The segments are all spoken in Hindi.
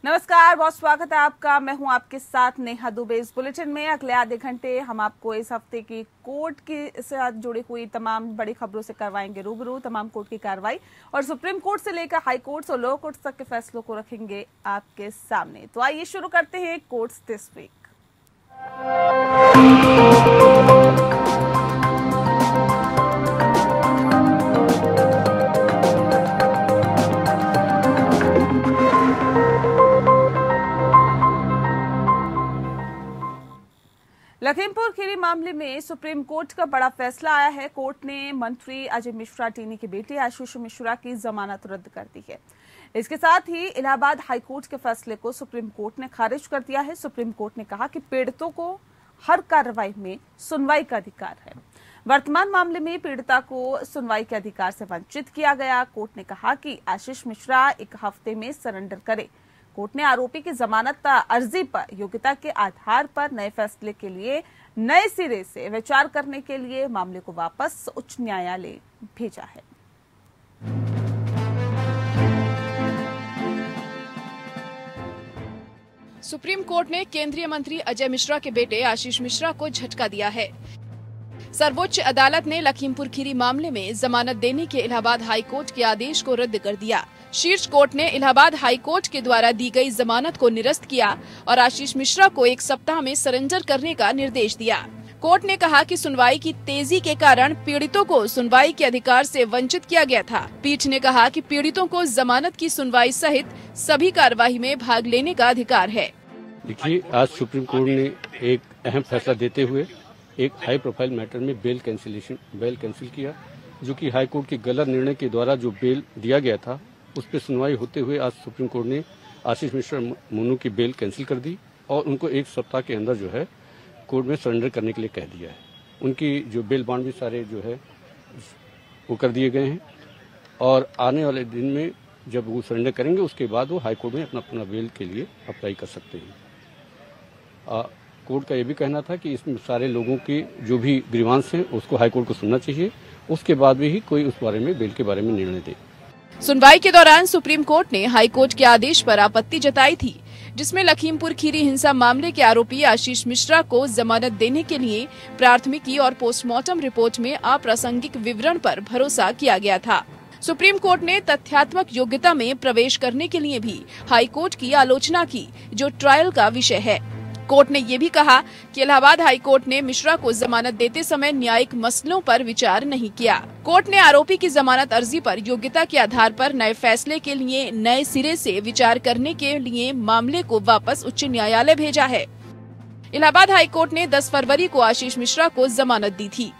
नमस्कार, बहुत स्वागत है आपका। मैं हूं आपके साथ नेहा दुबे। इस बुलेटिन में अगले आधे घंटे हम आपको इस हफ्ते की कोर्ट के साथ जुड़ी हुई तमाम बड़ी खबरों से करवाएंगे रूबरू। तमाम कोर्ट की कार्रवाई और सुप्रीम कोर्ट से लेकर हाई कोर्ट और लोअर कोर्ट तक के फैसलों को रखेंगे आपके सामने। तो आइए शुरू करते हैं courts this week. Lakhimpur Kheri मामले में सुप्रीम कोर्ट का बड़ा फैसला आया है। कोर्ट ने मंत्री अजय मिश्रा टीनी के बेटे आशीष मिश्रा की जमानत रद्द कर दी है। इसके साथ ही इलाहाबाद हाईकोर्ट के फैसले को सुप्रीम कोर्ट ने खारिज कर दिया है। सुप्रीम कोर्ट ने कहा कि पीड़ितों को हर कार्रवाई में सुनवाई का अधिकार है। वर्तमान मामले में पीड़िता को सुनवाई के अधिकार से वंचित किया गया। कोर्ट ने कहा कि आशीष मिश्रा 1 हफ्ते में सरेंडर करे। कोर्ट ने आरोपी की जमानत अर्जी पर योग्यता के आधार पर नए फैसले के लिए नए सिरे से विचार करने के लिए मामले को वापस उच्च न्यायालय भेजा है। सुप्रीम कोर्ट ने केंद्रीय मंत्री अजय मिश्रा के बेटे आशीष मिश्रा को झटका दिया है। सर्वोच्च अदालत ने लखीमपुर खीरी मामले में जमानत देने के इलाहाबाद हाई कोर्ट के आदेश को रद्द कर दिया। शीर्ष कोर्ट ने इलाहाबाद हाई कोर्ट के द्वारा दी गई जमानत को निरस्त किया और आशीष मिश्रा को 1 सप्ताह में सरेंडर करने का निर्देश दिया। कोर्ट ने कहा कि सुनवाई की तेजी के कारण पीड़ितों को सुनवाई के अधिकार से वंचित किया गया था। पीठ ने कहा कि पीड़ितों को जमानत की सुनवाई सहित सभी कार्यवाही में भाग लेने का अधिकार है। देखिए, आज सुप्रीम कोर्ट ने एक अहम फैसला देते हुए एक हाई प्रोफाइल मैटर में बेल कैंसिल किया, जो कि हाई कोर्ट के गलत निर्णय के द्वारा जो बेल दिया गया था उस पर सुनवाई होते हुए आज सुप्रीम कोर्ट ने आशीष मिश्रा मोनू की बेल कैंसिल कर दी और उनको 1 सप्ताह के अंदर जो है कोर्ट में सरेंडर करने के लिए कह दिया है। उनकी जो बेल बॉन्ड भी सारे जो है वो कर दिए गए हैं और आने वाले दिन में जब वो सरेंडर करेंगे उसके बाद वो हाई कोर्ट में अपना बेल के लिए अप्लाई कर सकते हैं। कोर्ट का ये भी कहना था कि इसमें सारे लोगों की जो भी ग्रीवांस हैं उसको हाई कोर्ट को सुनना चाहिए, उसके बाद भी ही कोई उस बारे में बेल के बारे में निर्णय दे। सुनवाई के दौरान सुप्रीम कोर्ट ने हाई कोर्ट के आदेश पर आपत्ति जताई थी, जिसमें लखीमपुर खीरी हिंसा मामले के आरोपी आशीष मिश्रा को जमानत देने के लिए प्राथमिकी और पोस्टमार्टम रिपोर्ट में अप्रासंगिक विवरण पर भरोसा किया गया था। सुप्रीम कोर्ट ने तथ्यात्मक योग्यता में प्रवेश करने के लिए भी हाई कोर्ट की आलोचना की, जो ट्रायल का विषय है। कोर्ट ने ये भी कहा कि इलाहाबाद हाई कोर्ट ने मिश्रा को जमानत देते समय न्यायिक मसलों पर विचार नहीं किया। कोर्ट ने आरोपी की जमानत अर्जी पर योग्यता के आधार पर नए फैसले के लिए नए सिरे से विचार करने के लिए मामले को वापस उच्च न्यायालय भेजा है। इलाहाबाद हाई कोर्ट ने 10 फरवरी को आशीष मिश्रा को जमानत दी थी।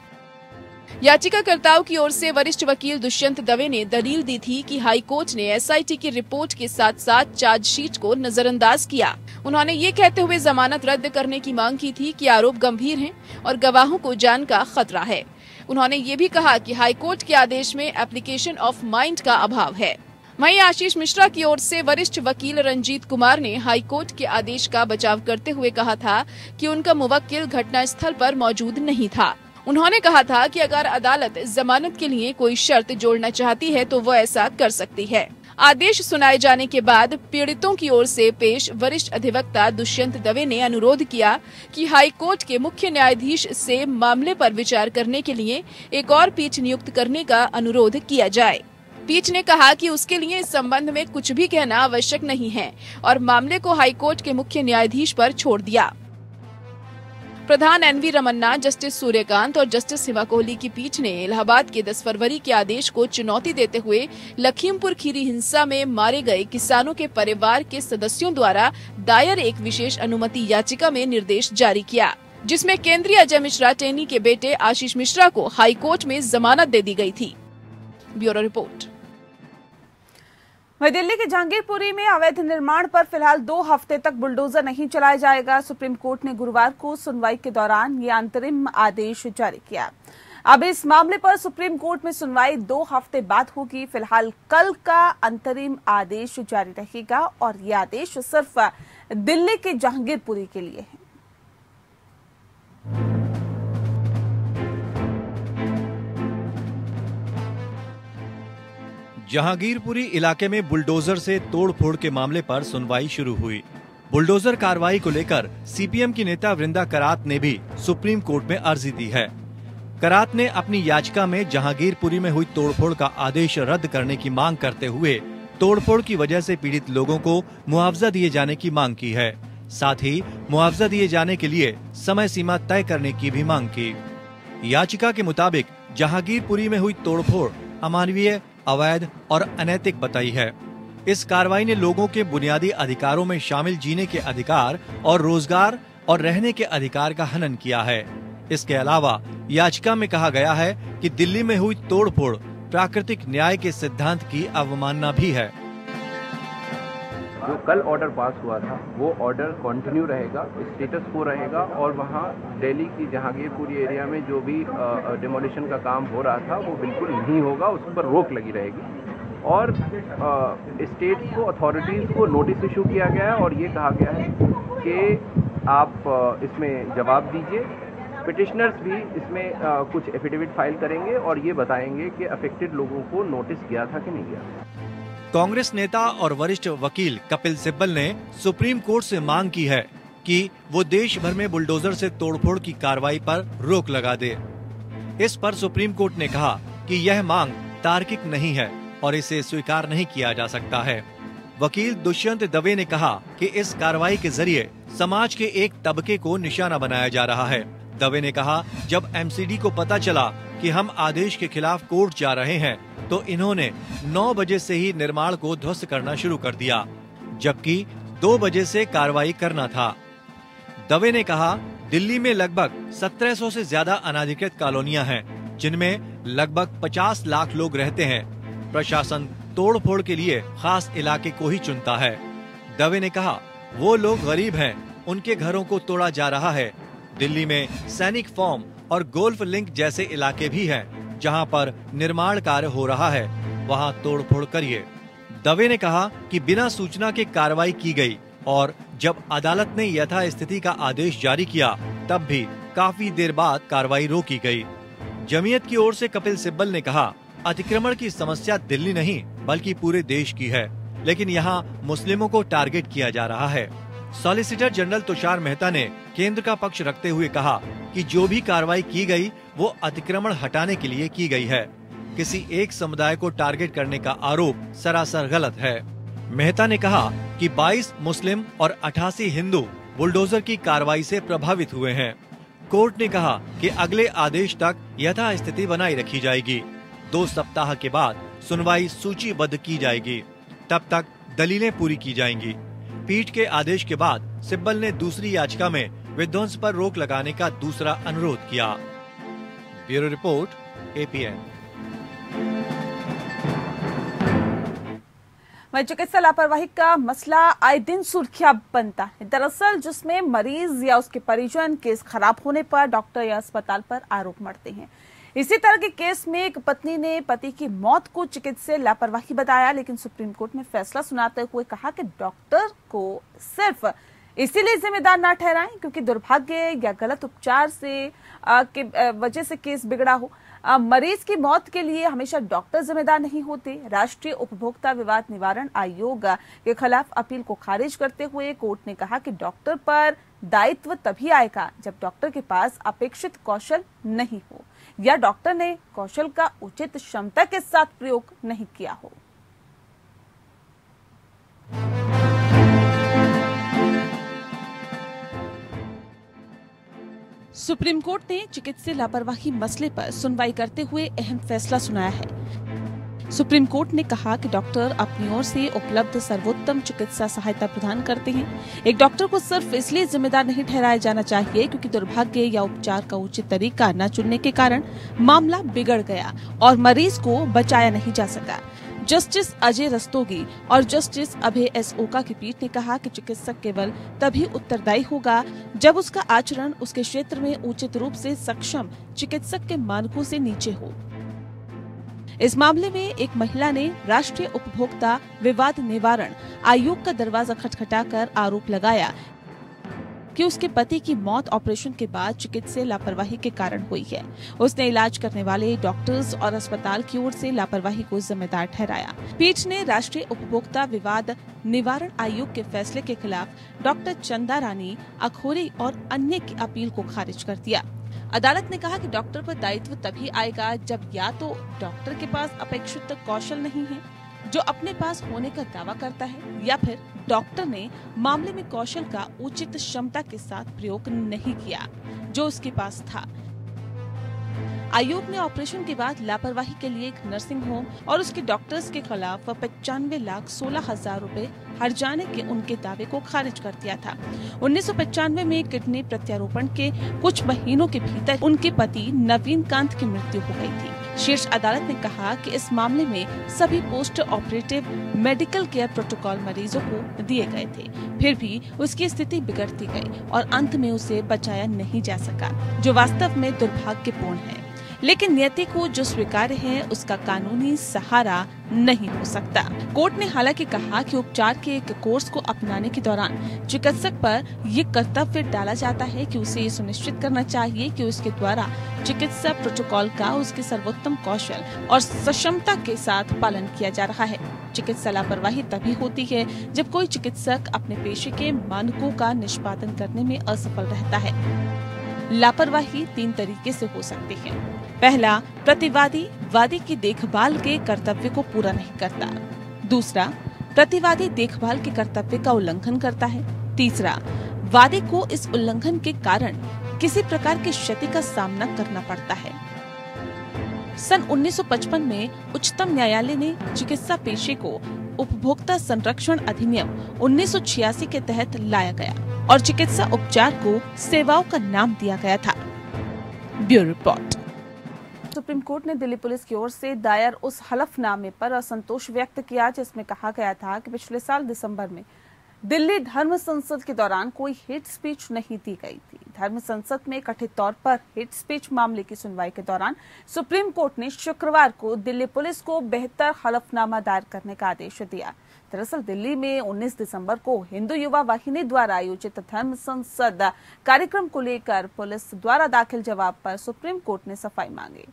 याचिकाकर्ताओं की ओर से वरिष्ठ वकील दुष्यंत दवे ने दलील दी थी कि हाई कोर्ट ने एसआईटी की रिपोर्ट के साथ साथ चार्जशीट को नजरअंदाज किया। उन्होंने ये कहते हुए जमानत रद्द करने की मांग की थी कि आरोप गंभीर हैं और गवाहों को जान का खतरा है। उन्होंने ये भी कहा कि हाई कोर्ट के आदेश में एप्लीकेशन ऑफ माइंड का अभाव है। वहीं आशीष मिश्रा की ओर से वरिष्ठ वकील रंजीत कुमार ने हाई कोर्ट के आदेश का बचाव करते हुए कहा था कि उनका मुवक्किल घटनास्थल पर मौजूद नहीं था। उन्होंने कहा था कि अगर अदालत जमानत के लिए कोई शर्त जोड़ना चाहती है तो वो ऐसा कर सकती है। आदेश सुनाए जाने के बाद पीड़ितों की ओर से पेश वरिष्ठ अधिवक्ता दुष्यंत दवे ने अनुरोध किया कि हाई कोर्ट के मुख्य न्यायाधीश से मामले पर विचार करने के लिए एक और पीठ नियुक्त करने का अनुरोध किया जाए। पीठ ने कहा कि उसके लिए इस संबंध में कुछ भी कहना आवश्यक नहीं है और मामले को हाई कोर्ट के मुख्य न्यायाधीश पर छोड़ दिया। प्रधान एनवी रमन्ना, जस्टिस सूर्यकांत और जस्टिस हिमा कोहली की पीठ ने इलाहाबाद के 10 फरवरी के आदेश को चुनौती देते हुए लखीमपुर खीरी हिंसा में मारे गए किसानों के परिवार के सदस्यों द्वारा दायर एक विशेष अनुमति याचिका में निर्देश जारी किया, जिसमें केंद्रीय अजय मिश्रा टेनी के बेटे आशीष मिश्रा को हाई कोर्ट में जमानत दे दी गई थी। Bureau report. वहीं दिल्ली के जहांगीरपुरी में अवैध निर्माण पर फिलहाल 2 हफ्ते तक बुलडोजर नहीं चलाया जाएगा। सुप्रीम कोर्ट ने गुरुवार को सुनवाई के दौरान ये अंतरिम आदेश जारी किया। अब इस मामले पर सुप्रीम कोर्ट में सुनवाई 2 हफ्ते बाद होगी। फिलहाल कल का अंतरिम आदेश जारी रहेगा और ये आदेश सिर्फ दिल्ली के जहांगीरपुरी के लिए है। जहांगीरपुरी इलाके में बुलडोजर से तोड़फोड़ के मामले पर सुनवाई शुरू हुई। बुलडोजर कार्रवाई को लेकर सीपीएम की नेता वृंदा करात ने भी सुप्रीम कोर्ट में अर्जी दी है। करात ने अपनी याचिका में जहांगीरपुरी में हुई तोड़फोड़ का आदेश रद्द करने की मांग करते हुए तोड़फोड़ की वजह से पीड़ित लोगों को मुआवजा दिए जाने की मांग की है। साथ ही मुआवजा दिए जाने के लिए समय सीमा तय करने की भी मांग की। याचिका के मुताबिक जहांगीरपुरी में हुई तोड़फोड़ अमानवीय, अवैध और अनैतिक बताई है। इस कार्रवाई ने लोगों के बुनियादी अधिकारों में शामिल जीने के अधिकार और रोजगार और रहने के अधिकार का हनन किया है। इसके अलावा याचिका में कहा गया है कि दिल्ली में हुई तोड़फोड़ प्राकृतिक न्याय के सिद्धांत की अवमानना भी है। जो कल ऑर्डर पास हुआ था वो ऑर्डर कंटिन्यू रहेगा, स्टेटस को रहेगा और वहाँ दिल्ली की जहांगीरपुरी एरिया में जो भी डिमोलिशन का काम हो रहा था वो बिल्कुल नहीं होगा, उस पर रोक लगी रहेगी। और स्टेट को, अथॉरिटीज़ को नोटिस इशू किया गया है और ये कहा गया है कि आप इसमें जवाब दीजिए। पिटिशनर्स भी इसमें कुछ एफिडेविट फाइल करेंगे और ये बताएंगे कि अफेक्टेड लोगों को नोटिस गया था कि नहीं गया। कांग्रेस नेता और वरिष्ठ वकील कपिल सिब्बल ने सुप्रीम कोर्ट से मांग की है कि वो देश भर में बुलडोजर से तोड़फोड़ की कार्रवाई पर रोक लगा दे। इस पर सुप्रीम कोर्ट ने कहा कि यह मांग तार्किक नहीं है और इसे स्वीकार नहीं किया जा सकता है। वकील दुष्यंत दवे ने कहा कि इस कार्रवाई के जरिए समाज के एक तबके को निशाना बनाया जा रहा है। दवे ने कहा, जब एमसीडी को पता चला कि हम आदेश के खिलाफ कोर्ट जा रहे हैं तो इन्होंने 9 बजे से ही निर्माण को ध्वस्त करना शुरू कर दिया, जबकि 2 बजे से कार्रवाई करना था। दवे ने कहा, दिल्ली में लगभग 1700 से ज्यादा अनाधिकृत कॉलोनियां हैं, जिनमें लगभग 50 लाख लोग रहते हैं। प्रशासन तोड़फोड़ के लिए खास इलाके को ही चुनता है। दवे ने कहा, वो लोग गरीब हैं, उनके घरों को तोड़ा जा रहा है। दिल्ली में सैनिक फॉर्म और गोल्फ लिंक जैसे इलाके भी हैं, जहां पर निर्माण कार्य हो रहा है, वहां तोड़फोड़ करिए। दवे ने कहा कि बिना सूचना के कार्रवाई की गई और जब अदालत ने यथास्थिति का आदेश जारी किया तब भी काफी देर बाद कार्रवाई रोकी गई। जमीयत की ओर से कपिल सिब्बल ने कहा, अतिक्रमण की समस्या दिल्ली नहीं बल्कि पूरे देश की है, लेकिन यहाँ मुस्लिमों को टारगेट किया जा रहा है। सॉलिसिटर जनरल तुषार मेहता ने केंद्र का पक्ष रखते हुए कहा कि जो भी कार्रवाई की गई वो अतिक्रमण हटाने के लिए की गई है। किसी एक समुदाय को टारगेट करने का आरोप सरासर गलत है। मेहता ने कहा कि 22 मुस्लिम और 88 हिंदू बुलडोजर की कार्रवाई से प्रभावित हुए हैं। कोर्ट ने कहा कि अगले आदेश तक यथास्थिति बनाई रखी जाएगी। 2 सप्ताह के बाद सुनवाई सूचीबद्ध की जाएगी, तब तक दलीलें पूरी की जाएंगी। पीठ के आदेश के बाद सिब्बल ने दूसरी याचिका में विध्वंस पर रोक लगाने का दूसरा अनुरोध किया। Bureau report, APN। वहीं चिकित्सा लापरवाही का मसला आए दिन सुर्खियां बनता है। दरअसल जिसमें मरीज या उसके परिजन केस खराब होने पर डॉक्टर या अस्पताल पर आरोप मढ़ते हैं। इसी तरह के केस में एक पत्नी ने पति की मौत को चिकित्सीय लापरवाही बताया, लेकिन सुप्रीम कोर्ट में फैसला सुनाते हुए कहा कि डॉक्टर को सिर्फ इसीलिए जिम्मेदार न ठहराएं क्योंकि दुर्भाग्य या गलत उपचार से वजह से केस बिगड़ा हो। मरीज की मौत के लिए हमेशा डॉक्टर जिम्मेदार नहीं होते। राष्ट्रीय उपभोक्ता विवाद निवारण आयोग के खिलाफ अपील को खारिज करते हुए कोर्ट ने कहा कि डॉक्टर पर दायित्व तभी आएगा जब डॉक्टर के पास अपेक्षित कौशल नहीं हो या डॉक्टर ने कौशल का उचित क्षमता के साथ प्रयोग नहीं किया हो। सुप्रीम कोर्ट ने चिकित्सीय लापरवाही मसले पर सुनवाई करते हुए अहम फैसला सुनाया है। सुप्रीम कोर्ट ने कहा कि डॉक्टर अपनी ओर से उपलब्ध सर्वोत्तम चिकित्सा सहायता प्रदान करते हैं। एक डॉक्टर को सिर्फ इसलिए जिम्मेदार नहीं ठहराया जाना चाहिए क्योंकि दुर्भाग्य या उपचार का उचित तरीका न चुनने के कारण मामला बिगड़ गया और मरीज को बचाया नहीं जा सका। जस्टिस अजय रस्तोगी और जस्टिस अभय एस ओका की पीठ ने कहा कि चिकित्सक केवल तभी उत्तरदायी होगा जब उसका आचरण उसके क्षेत्र में उचित रूप से सक्षम चिकित्सक के मानकों से नीचे हो। इस मामले में एक महिला ने राष्ट्रीय उपभोक्ता विवाद निवारण आयोग का दरवाजा खटखटाकर आरोप लगाया कि उसके पति की मौत ऑपरेशन के बाद चिकित्सीय लापरवाही के कारण हुई है। उसने इलाज करने वाले डॉक्टर्स और अस्पताल की ओर से लापरवाही को जिम्मेदार ठहराया। पीठ ने राष्ट्रीय उपभोक्ता विवाद निवारण आयोग के फैसले के खिलाफ डॉक्टर चंदा रानी अखोरी और अन्य की अपील को खारिज कर दिया। अदालत ने कहा कि डॉक्टर पर दायित्व तभी आएगा जब या तो डॉक्टर के पास अपेक्षित कौशल नहीं है जो अपने पास होने का दावा करता है, या फिर डॉक्टर ने मामले में कौशल का उचित क्षमता के साथ प्रयोग नहीं किया जो उसके पास था। आयोग ने ऑपरेशन के बाद लापरवाही के लिए एक नर्सिंग होम और उसके डॉक्टर्स के खिलाफ 95,16,000 रुपए हर्जाने के उनके दावे को खारिज कर दिया था। 1995 में किडनी प्रत्यारोपण के कुछ महीनों के भीतर उनके पति नवीन कांत की मृत्यु हो गई थी। शीर्ष अदालत ने कहा कि इस मामले में सभी post operative medical care protocol मरीजों को दिए गए थे, फिर भी उसकी स्थिति बिगड़ती गई और अंत में उसे बचाया नहीं जा सका, जो वास्तव में दुर्भाग्यपूर्ण है। लेकिन नियति को जो स्वीकार्य है उसका कानूनी सहारा नहीं हो सकता। कोर्ट ने हालांकि कहा कि उपचार के एक कोर्स को अपनाने के दौरान चिकित्सक पर ये कर्तव्य डाला जाता है कि उसे ये सुनिश्चित करना चाहिए कि उसके द्वारा चिकित्सा प्रोटोकॉल का उसके सर्वोत्तम कौशल और सक्षमता के साथ पालन किया जा रहा है। चिकित्सा लापरवाही तभी होती है जब कोई चिकित्सक अपने पेशे के मानकों का निष्पादन करने में असफल रहता है। लापरवाही 3 तरीके से हो सकती है। पहला, प्रतिवादी वादी की देखभाल के कर्तव्य को पूरा नहीं करता। दूसरा, प्रतिवादी देखभाल के कर्तव्य का उल्लंघन करता है। तीसरा, वादी को इस उल्लंघन के कारण किसी प्रकार की क्षति का सामना करना पड़ता है। सन 1955 में उच्चतम न्यायालय ने चिकित्सा पेशे को उपभोक्ता संरक्षण अधिनियम 1986 के तहत लाया गया और चिकित्सा उपचार को सेवाओं का नाम दिया गया था। Bureau report. सुप्रीम कोर्ट ने दिल्ली पुलिस की ओर से दायर उस हलफनामे पर असंतोष व्यक्त किया जिसमें कहा गया था कि पिछले साल दिसंबर में दिल्ली धर्म संसद के दौरान कोई हेट स्पीच नहीं दी गई थी। धर्म संसद में कथित तौर पर हेट स्पीच मामले की सुनवाई के दौरान सुप्रीम कोर्ट ने शुक्रवार को दिल्ली पुलिस को बेहतर हलफनामा दायर करने का आदेश दिया। दरअसल दिल्ली में 19 दिसंबर को हिंदू युवा वाहिनी द्वारा आयोजित धर्म संसद कार्यक्रम को लेकर पुलिस द्वारा दाखिल जवाब पर सुप्रीम कोर्ट ने सफाई मांगी।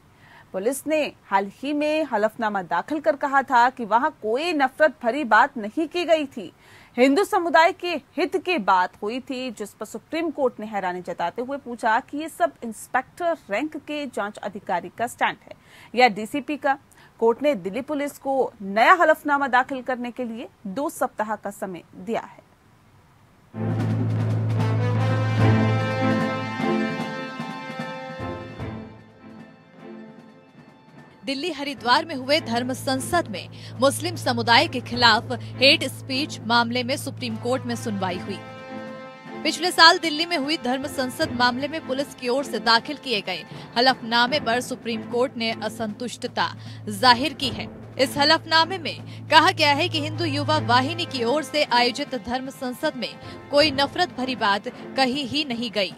पुलिस ने हाल ही में हलफनामा दाखिल कर कहा था कि वहां कोई नफरत भरी बात नहीं की गई थी। हिंदू समुदाय के हित की बात हुई थी, जिस पर सुप्रीम कोर्ट ने हैरानी जताते हुए पूछा कि ये सब इंस्पेक्टर रैंक के जांच अधिकारी का स्टैंड है या डीसीपी का। कोर्ट ने दिल्ली पुलिस को नया हलफनामा दाखिल करने के लिए 2 सप्ताह का समय दिया है। दिल्ली हरिद्वार में हुए धर्म संसद में मुस्लिम समुदाय के खिलाफ हेट स्पीच मामले में सुप्रीम कोर्ट में सुनवाई हुई। पिछले साल दिल्ली में हुई धर्म संसद मामले में पुलिस की ओर से दाखिल किए गए हलफनामे पर सुप्रीम कोर्ट ने असंतुष्टता जाहिर की है। इस हलफनामे में कहा गया है कि हिंदू युवा वाहिनी की ओर से आयोजित धर्म संसद में कोई नफरत भरी बात कही ही नहीं गई।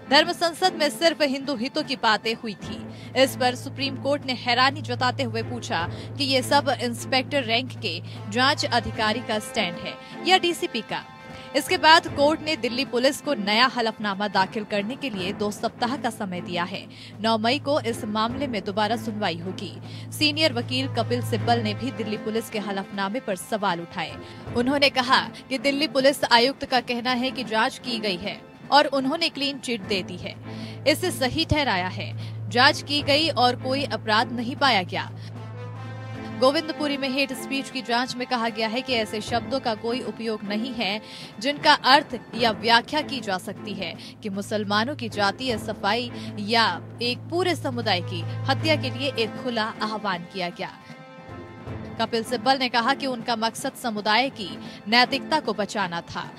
धर्म संसद में सिर्फ हिंदू हितों की बातें हुई थी। इस पर सुप्रीम कोर्ट ने हैरानी जताते हुए पूछा कि ये सब इंस्पेक्टर रैंक के जांच अधिकारी का स्टैंड है या डीसीपी का। इसके बाद कोर्ट ने दिल्ली पुलिस को नया हलफनामा दाखिल करने के लिए 2 सप्ताह का समय दिया है। 9 मई को इस मामले में दोबारा सुनवाई होगी। सीनियर वकील कपिल सिब्बल ने भी दिल्ली पुलिस के हलफनामे पर सवाल उठाए। उन्होंने कहा कि दिल्ली पुलिस आयुक्त का कहना है कि जांच की गई है और उन्होंने क्लीन चिट दे दी है। इसे सही ठहराया है। जांच की गई और कोई अपराध नहीं पाया गया। गोविंदपुरी में हेट स्पीच की जांच में कहा गया है कि ऐसे शब्दों का कोई उपयोग नहीं है जिनका अर्थ या व्याख्या की जा सकती है कि मुसलमानों की जातीय सफाई या एक पूरे समुदाय की हत्या के लिए एक खुला आह्वान किया गया। कपिल सिब्बल ने कहा कि उनका मकसद समुदाय की नैतिकता को बचाना था।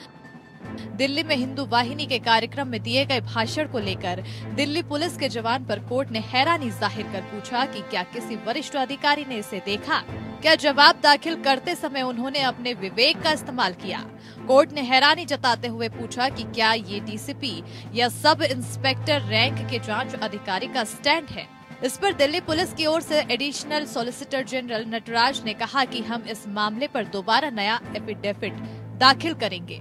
दिल्ली में हिंदू वाहिनी के कार्यक्रम में दिए गए भाषण को लेकर दिल्ली पुलिस के जवान पर कोर्ट ने हैरानी जाहिर कर पूछा कि क्या किसी वरिष्ठ अधिकारी ने इसे देखा। क्या जवाब दाखिल करते समय उन्होंने अपने विवेक का इस्तेमाल किया? कोर्ट ने हैरानी जताते हुए पूछा कि क्या ये डीसीपी या सब इंस्पेक्टर रैंक के जांच अधिकारी का स्टैंड है? इस पर दिल्ली पुलिस की ओर से एडिशनल सॉलिसिटर जनरल नटराज ने कहा कि हम इस मामले पर दोबारा नया एफिडेविट दाखिल करेंगे।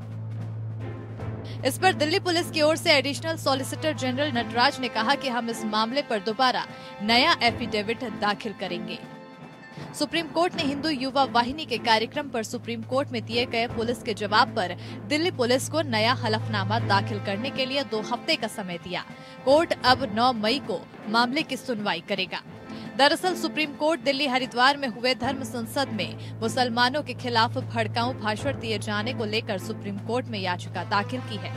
इस पर दिल्ली पुलिस की ओर से एडिशनल सॉलिसिटर जनरल नटराज ने कहा कि हम इस मामले पर दोबारा नया एफिडेविट दाखिल करेंगे। सुप्रीम कोर्ट ने हिंदू युवा वाहिनी के कार्यक्रम पर सुप्रीम कोर्ट में दिए गए पुलिस के जवाब पर दिल्ली पुलिस को नया हलफनामा दाखिल करने के लिए 2 हफ्ते का समय दिया। कोर्ट अब 9 मई को मामले की सुनवाई करेगा। दरअसल सुप्रीम कोर्ट दिल्ली हरिद्वार में हुए धर्म संसद में मुसलमानों के खिलाफ भड़काऊ भाषण दिए जाने को लेकर सुप्रीम कोर्ट में याचिका दाखिल की है।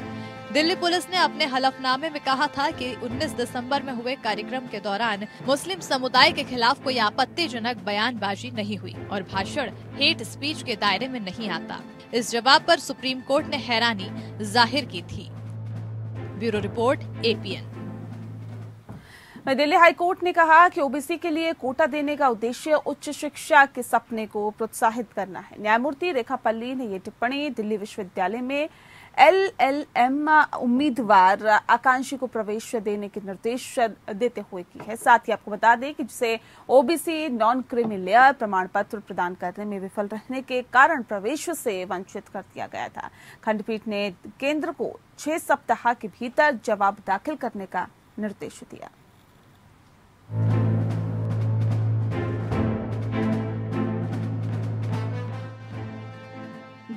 दिल्ली पुलिस ने अपने हलफनामे में कहा था कि 19 दिसंबर में हुए कार्यक्रम के दौरान मुस्लिम समुदाय के खिलाफ कोई आपत्तिजनक बयानबाजी नहीं हुई और भाषण हेट स्पीच के दायरे में नहीं आता। इस जवाब पर सुप्रीम कोर्ट ने हैरानी जाहिर की थी। Bureau report, APN। Delhi high court ने कहा कि ओबीसी के लिए कोटा देने का उद्देश्य उच्च शिक्षा के सपने को प्रोत्साहित करना है। न्यायमूर्ति रेखा पल्ली ने ये टिप्पणी दिल्ली विश्वविद्यालय में LLM उम्मीदवार आकांक्षी को प्रवेश देने के निर्देश देते हुए की है। साथ ही आपको बता दें कि जिसे ओबीसी नॉन क्रीमी लेयर प्रमाण पत्र प्रदान करने में विफल रहने के कारण प्रवेश से वंचित कर दिया गया था। खंडपीठ ने केंद्र को 6 सप्ताह के भीतर जवाब दाखिल करने का निर्देश दिया।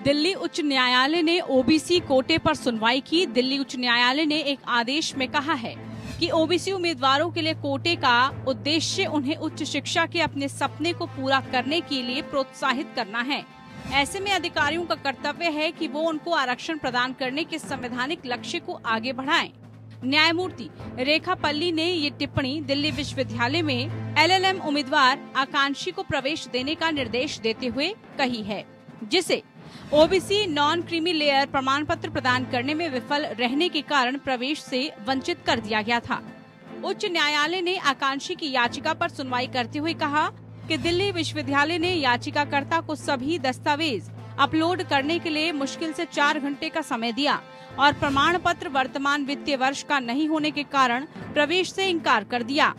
दिल्ली उच्च न्यायालय ने ओबीसी कोटे पर सुनवाई की। दिल्ली उच्च न्यायालय ने एक आदेश में कहा है कि ओबीसी उम्मीदवारों के लिए कोटे का उद्देश्य उन्हें उच्च शिक्षा के अपने सपने को पूरा करने के लिए प्रोत्साहित करना है। ऐसे में अधिकारियों का कर्तव्य है कि वो उनको आरक्षण प्रदान करने के संवैधानिक लक्ष्य को आगे बढ़ाएं। न्यायमूर्ति रेखा पल्ली ने ये टिप्पणी दिल्ली विश्वविद्यालय में LLM उम्मीदवार आकांक्षी को प्रवेश देने का निर्देश देते हुए कही है, जिसे ओबीसी नॉन क्रीमी लेयर प्रमाण पत्र प्रदान करने में विफल रहने के कारण प्रवेश से वंचित कर दिया गया था। उच्च न्यायालय ने आकांक्षी की याचिका पर सुनवाई करते हुए कहा कि दिल्ली विश्वविद्यालय ने याचिकाकर्ता को सभी दस्तावेज अपलोड करने के लिए मुश्किल से 4 घंटे का समय दिया और प्रमाण पत्र वर्तमान वित्तीय वर्ष का नहीं होने के कारण प्रवेश से इनकार कर दिया।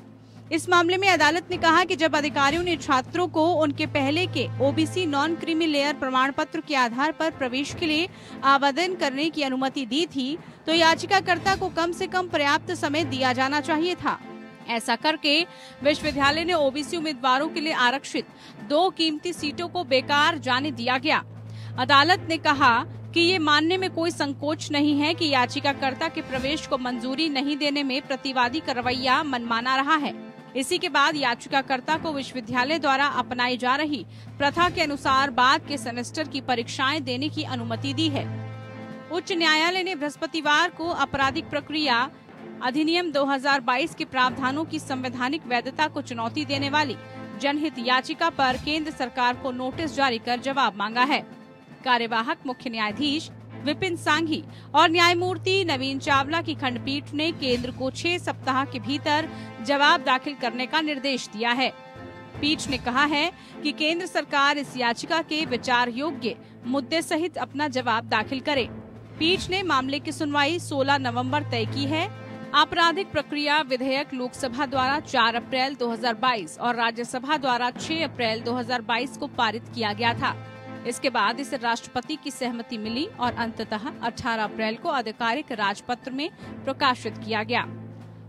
इस मामले में अदालत ने कहा कि जब अधिकारियों ने छात्रों को उनके पहले के ओबीसी नॉन क्रीमी लेयर प्रमाण पत्र के आधार पर प्रवेश के लिए आवेदन करने की अनुमति दी थी, तो याचिकाकर्ता को कम से कम पर्याप्त समय दिया जाना चाहिए था। ऐसा करके विश्वविद्यालय ने ओबीसी उम्मीदवारों के लिए आरक्षित 2 कीमती सीटों को बेकार जाने दिया गया। अदालत ने कहा कि ये मानने में कोई संकोच नहीं है कि याचिकाकर्ता के प्रवेश को मंजूरी नहीं देने में प्रतिवादी का रवैया मनमाना रहा है। इसी के बाद याचिकाकर्ता को विश्वविद्यालय द्वारा अपनाई जा रही प्रथा के अनुसार बाद के सेमेस्टर की परीक्षाएं देने की अनुमति दी है। उच्च न्यायालय ने बृहस्पतिवार को आपराधिक प्रक्रिया अधिनियम 2022 के प्रावधानों की संवैधानिक वैधता को चुनौती देने वाली जनहित याचिका पर केंद्र सरकार को नोटिस जारी कर जवाब मांगा है। कार्यवाहक मुख्य न्यायाधीश विपिन सांघी और न्यायमूर्ति नवीन चावला की खंडपीठ ने केंद्र को 6 सप्ताह के भीतर जवाब दाखिल करने का निर्देश दिया है। पीठ ने कहा है कि केंद्र सरकार इस याचिका के विचार योग्य मुद्दे सहित अपना जवाब दाखिल करे। पीठ ने मामले की सुनवाई 16 नवंबर तय की है। आपराधिक प्रक्रिया विधेयक लोकसभा द्वारा 4 अप्रैल 2022 और राज्यसभा द्वारा 6 अप्रैल 2022 को पारित किया गया था। इसके बाद इसे राष्ट्रपति की सहमति मिली और अंततः 18 अप्रैल को आधिकारिक राजपत्र में प्रकाशित किया गया।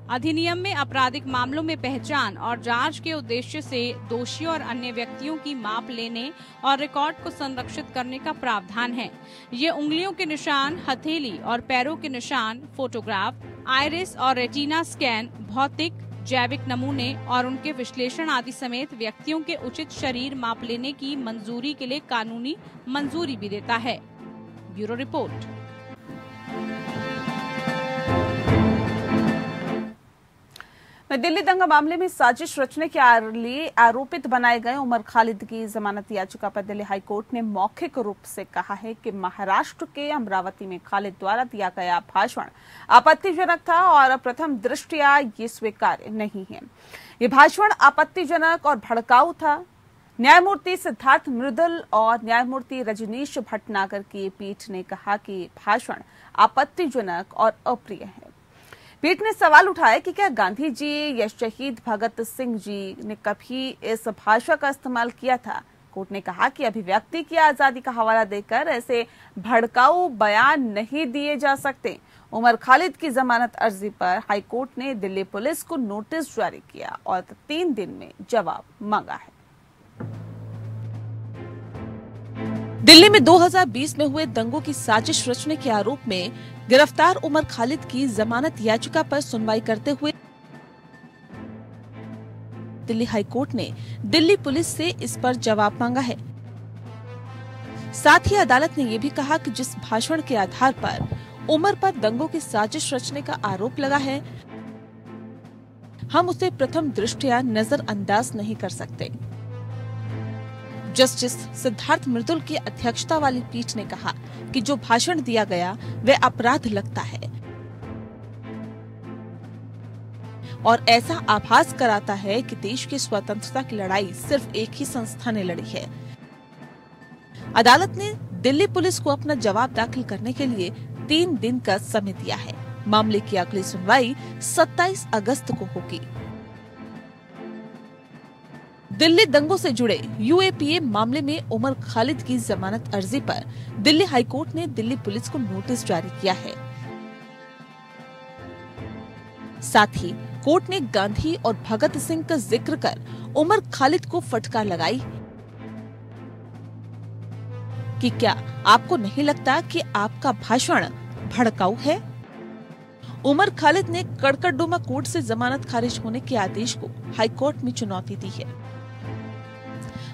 अधिनियम में आपराधिक मामलों में पहचान और जांच के उद्देश्य से दोषियों और अन्य व्यक्तियों की माप लेने और रिकॉर्ड को संरक्षित करने का प्रावधान है। ये उंगलियों के निशान, हथेली और पैरों के निशान, फोटोग्राफ, आइरिस और रेटिना स्कैन, भौतिक जैविक नमूने और उनके विश्लेषण आदि समेत व्यक्तियों के उचित शरीर माप लेने की मंजूरी के लिए कानूनी मंजूरी भी देता है। Bureau report. दिल्ली दंगा मामले में साजिश रचने के लिए आरोपित बनाए गए उमर खालिद की जमानत याचिका पर दिल्ली हाईकोर्ट ने मौखिक रूप से कहा है कि महाराष्ट्र के अमरावती में खालिद द्वारा दिया गया भाषण आपत्तिजनक था और प्रथम दृष्टया ये स्वीकार्य नहीं है। ये भाषण आपत्तिजनक और भड़काऊ था। न्यायमूर्ति सिद्धार्थ मृदुल और न्यायमूर्ति रजनीश भटनागर की पीठ ने कहा कि भाषण आपत्तिजनक और अप्रिय है। पीठ ने सवाल उठाया कि क्या गांधी जी या शहीद भगत सिंह जी ने कभी इस भाषा का इस्तेमाल किया था। कोर्ट ने कहा कि अभिव्यक्ति की आजादी का हवाला देकर ऐसे भड़काऊ बयान नहीं दिए जा सकते। उमर खालिद की जमानत अर्जी पर हाईकोर्ट ने दिल्ली पुलिस को नोटिस जारी किया और 3 दिन में जवाब मांगा है। दिल्ली में 2020 में हुए दंगों की साजिश रचने के आरोप में गिरफ्तार उमर खालिद की जमानत याचिका पर सुनवाई करते हुए दिल्ली हाईकोर्ट ने दिल्ली पुलिस से इस पर जवाब मांगा है। साथ ही अदालत ने यह भी कहा कि जिस भाषण के आधार पर उमर पर दंगों की साजिश रचने का आरोप लगा है, हम उसे प्रथम दृष्टया नजरअंदाज नहीं कर सकते। जस्टिस सिद्धार्थ मृदुल की अध्यक्षता वाली पीठ ने कहा कि जो भाषण दिया गया वह अपराध लगता है और ऐसा आभास कराता है कि देश की स्वतंत्रता की लड़ाई सिर्फ एक ही संस्था ने लड़ी है। अदालत ने दिल्ली पुलिस को अपना जवाब दाखिल करने के लिए 3 दिन का समय दिया है। मामले की अगली सुनवाई 27 अगस्त को होगी। दिल्ली दंगों से जुड़े यूएपीए मामले में उमर खालिद की जमानत अर्जी पर दिल्ली हाईकोर्ट ने दिल्ली पुलिस को नोटिस जारी किया है। साथ ही कोर्ट ने गांधी और भगत सिंह का जिक्र कर उमर खालिद को फटकार लगाई कि क्या आपको नहीं लगता कि आपका भाषण भड़काऊ है। उमर खालिद ने कड़कड़डुमा कोर्ट से जमानत खारिज होने के आदेश को हाईकोर्ट में चुनौती दी है।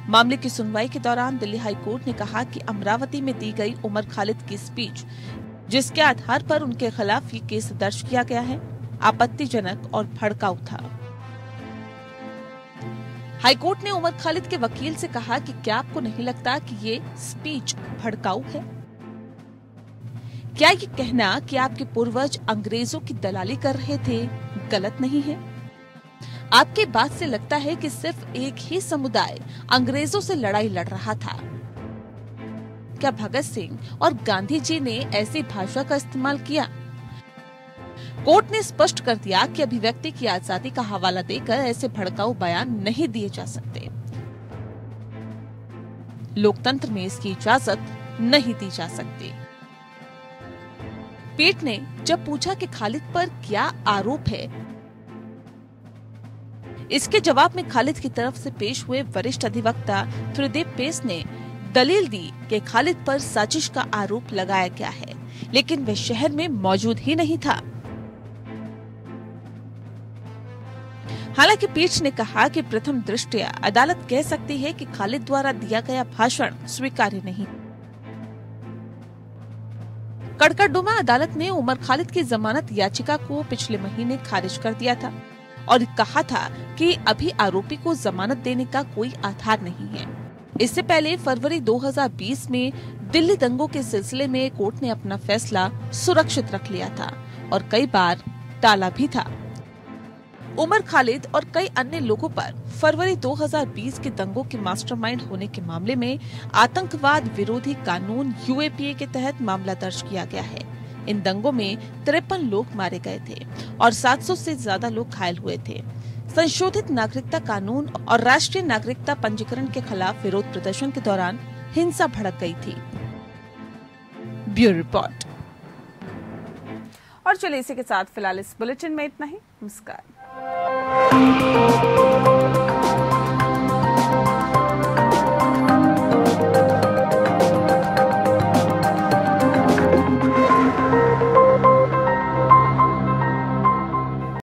मामले की सुनवाई के दौरान दिल्ली हाईकोर्ट ने कहा कि अमरावती में दी गई उमर खालिद की स्पीच, जिसके आधार पर उनके खिलाफ ये केस दर्ज किया गया है, आपत्तिजनक और भड़काऊ था। हाईकोर्ट ने उमर खालिद के वकील से कहा कि क्या आपको नहीं लगता कि ये स्पीच भड़काऊ है। क्या ये कहना कि आपके पूर्वज अंग्रेजों की दलाली कर रहे थे गलत नहीं है। आपके बात से लगता है कि सिर्फ एक ही समुदाय अंग्रेजों से लड़ाई लड़ रहा था। क्या भगत सिंह और गांधी जी ने ऐसी भाषा का इस्तेमाल किया। कोर्ट ने स्पष्ट कर दिया कि अभिव्यक्ति की आजादी का हवाला देकर ऐसे भड़काऊ बयान नहीं दिए जा सकते। लोकतंत्र में इसकी इजाजत नहीं दी जा सकती। पीठ ने जब पूछा कि खालिद पर क्या आरोप है, इसके जवाब में खालिद की तरफ से पेश हुए वरिष्ठ अधिवक्ता त्रिदेव पेस ने दलील दी कि खालिद पर साजिश का आरोप लगाया गया है, लेकिन वह शहर में मौजूद ही नहीं था। हालांकि पीठ ने कहा कि प्रथम दृष्टया अदालत कह सकती है कि खालिद द्वारा दिया गया भाषण स्वीकार्य नहीं। कड़कड़डुमा अदालत ने उमर खालिद की जमानत याचिका को पिछले महीने खारिज कर दिया था और कहा था कि अभी आरोपी को जमानत देने का कोई आधार नहीं है। इससे पहले फरवरी 2020 में दिल्ली दंगों के सिलसिले में कोर्ट ने अपना फैसला सुरक्षित रख लिया था और कई बार टाला भी था। उमर खालिद और कई अन्य लोगों पर फरवरी 2020 के दंगों के मास्टरमाइंड होने के मामले में आतंकवाद विरोधी कानून यूएपीए के तहत मामला दर्ज किया गया है। इन दंगों में 53 लोग मारे गए थे और 700 से ज्यादा लोग घायल हुए थे। संशोधित नागरिकता कानून और राष्ट्रीय नागरिकता पंजीकरण के खिलाफ विरोध प्रदर्शन के दौरान हिंसा भड़क गई थी। Bureau report. और चलिए इसी के साथ फिलहाल इस बुलेटिन में इतना ही। नमस्कार।